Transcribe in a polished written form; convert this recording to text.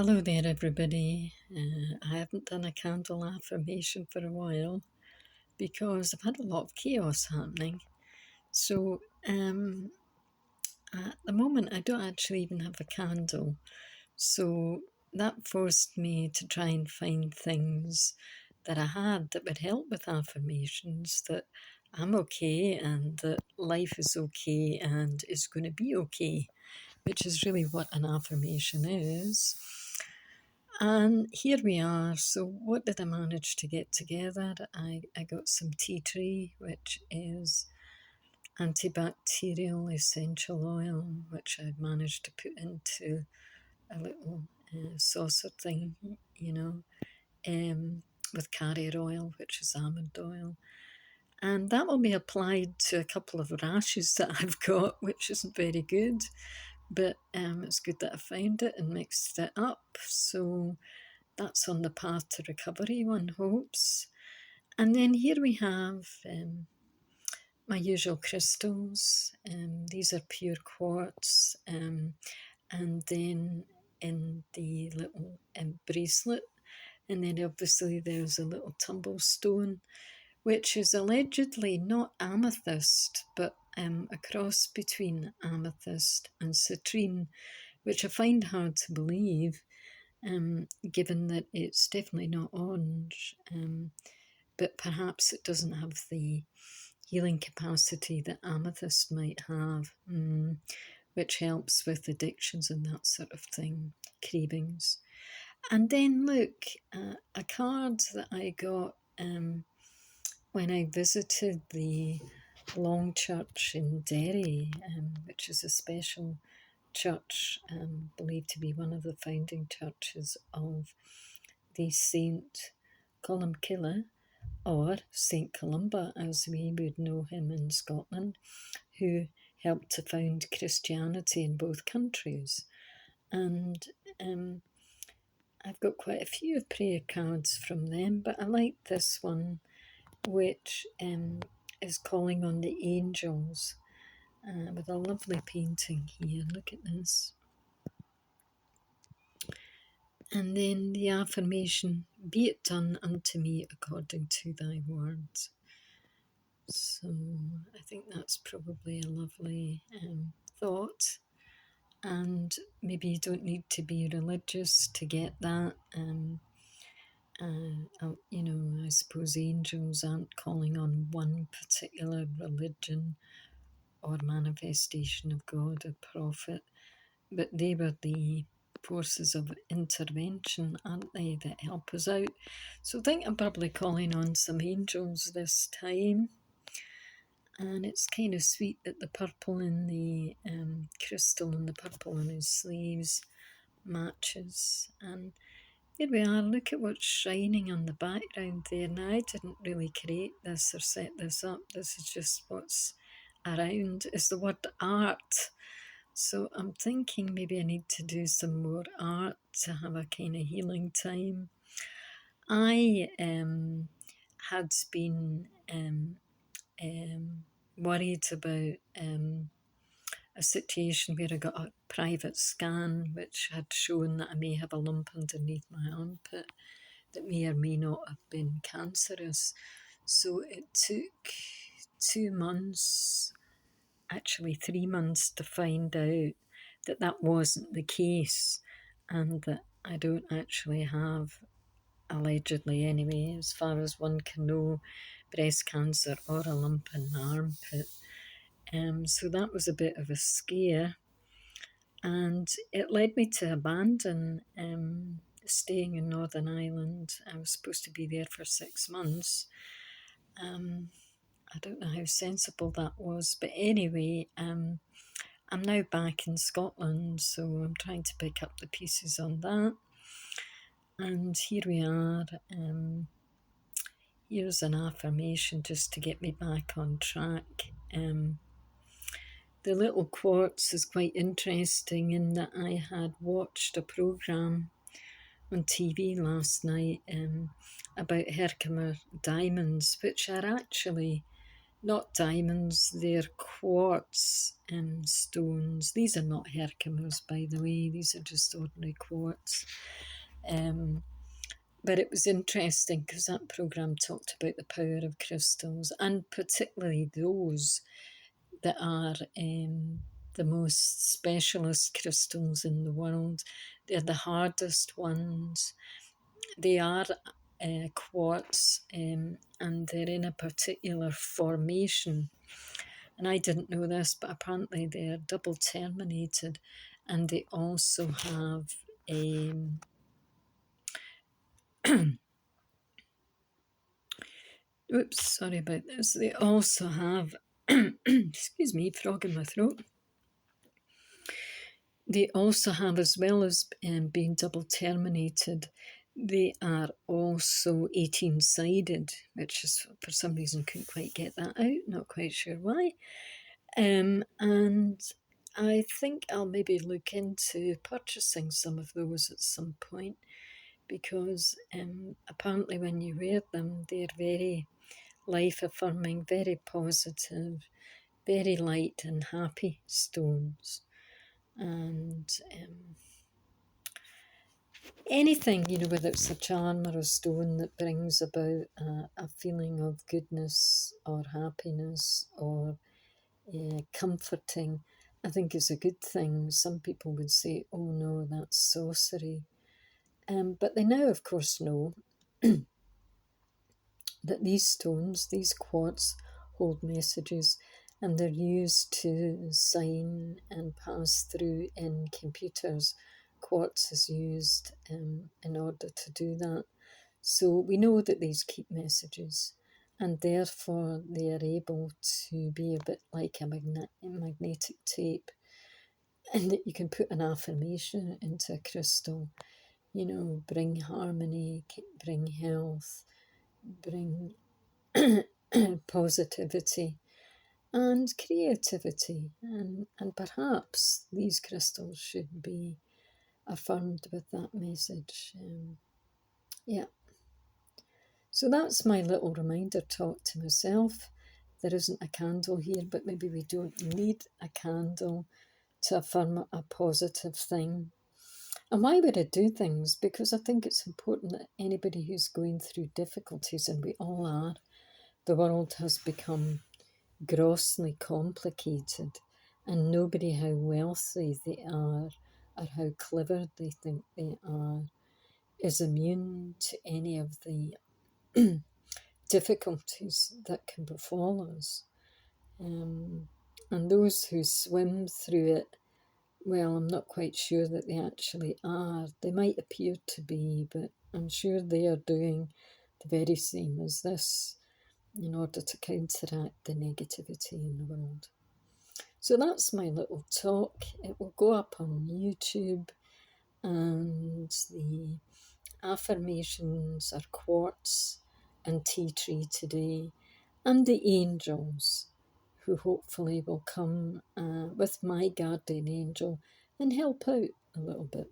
Hello there, everybody. I haven't done a candle affirmation for a while because I've had a lot of chaos happening. So at the moment, I don't actually even have a candle. So that forced me to try and find things that I had that would help with affirmations, that I'm okay and that life is okay and is going to be okay, which is really what an affirmation is. And here we are. So what did I manage to get together? I got some tea tree, which is antibacterial essential oil, which I'd managed to put into a little saucer thing, with carrier oil, which is almond oil. And that will be applied to a couple of rashes that I've got, which isn't very good. But it's good that I found it and mixed it up. So that's on the path to recovery, one hopes. And then here we have my usual crystals. These are pure quartz. And then in the little bracelet. And then obviously there's a little tumble stone, which is allegedly not amethyst, but a cross between amethyst and citrine, which I find hard to believe. Given that it's definitely not orange, but perhaps it doesn't have the healing capacity that amethyst might have, which helps with addictions and that sort of thing, cravings. And then look, a card that I got when I visited the Long Church in Derry, which is a special church, believed to be one of the founding churches of the Saint Columcille, or Saint Columba as we would know him in Scotland, who helped to found Christianity in both countries. And I've got quite a few prayer cards from them, but I like this one, which is calling on the angels, with a lovely painting here. Look at this. And then the affirmation, be it done unto me according to thy words. So I think that's probably a lovely thought. And maybe you don't need to be religious to get that. I suppose angels aren't calling on one particular religion or manifestation of God or prophet, but they were the forces of intervention, aren't they, that help us out. So I think I'm probably calling on some angels this time. And it's kind of sweet that the purple in the crystal and the purple in his sleeves matches. And here we are, look at what's shining on the background there. Now, I didn't really create this or set this up. This is just what's around, is the word art. So I'm thinking maybe I need to do some more art to have a kind of healing time. I had been worried about a situation where I got a private scan which had shown that I may have a lump underneath my armpit that may or may not have been cancerous. So it took 2 months, actually 3 months, to find out that that wasn't the case and that I don't actually have, allegedly anyway, as far as one can know, breast cancer or a lump in my armpit. So that was a bit of a scare, and it led me to abandon staying in Northern Ireland. I was supposed to be there for 6 months. I don't know how sensible that was, but anyway, I'm now back in Scotland, so I'm trying to pick up the pieces on that. And here we are. Here's an affirmation just to get me back on track. The little quartz is quite interesting in that I had watched a programme on TV last night about Herkimer diamonds, which are actually not diamonds, they're quartz stones. These are not Herkimers, by the way, these are just ordinary quartz. But it was interesting because that programme talked about the power of crystals, and particularly those that are the most specialist crystals in the world. They're the hardest ones. They are quartz, and they're in a particular formation. And I didn't know this, but apparently they're double terminated, and they also have oops, sorry about this. They also have, excuse me, frog in my throat. They also have, as well as being double terminated, they are also 18-sided, which is, for some reason, couldn't quite get that out. Not quite sure why. And I think I'll maybe look into purchasing some of those at some point, because apparently when you wear them, they're very life-affirming, very positive, very light and happy stones. And anything, whether it's a charm or a stone that brings about a feeling of goodness or happiness or comforting, I think is a good thing. Some people would say, oh no, that's sorcery. But they now, of course, know that these stones, these quartz, hold messages, and they're used to sign and pass through in computers. Quartz is used in order to do that. So we know that these keep messages, and therefore they are able to be a bit like a magnetic tape, and that you can put an affirmation into a crystal, bring harmony, bring health, bring positivity and creativity, and perhaps these crystals should be affirmed with that message. Yeah. So that's my little reminder talk to myself. There isn't a candle here, but maybe we don't need a candle to affirm a positive thing. And why would I do things? Because I think it's important that anybody who's going through difficulties, and we all are, the world has become grossly complicated, and nobody, how wealthy they are or how clever they think they are, is immune to any of the difficulties that can befall us. And those who swim through it, well, I'm not quite sure that they actually are. They might appear to be, but I'm sure they are doing the very same as this in order to counteract the negativity in the world. So that's my little talk. It will go up on YouTube, and the affirmations are quartz and tea tree today, and the angels, who hopefully will come with my guardian angel and help out a little bit.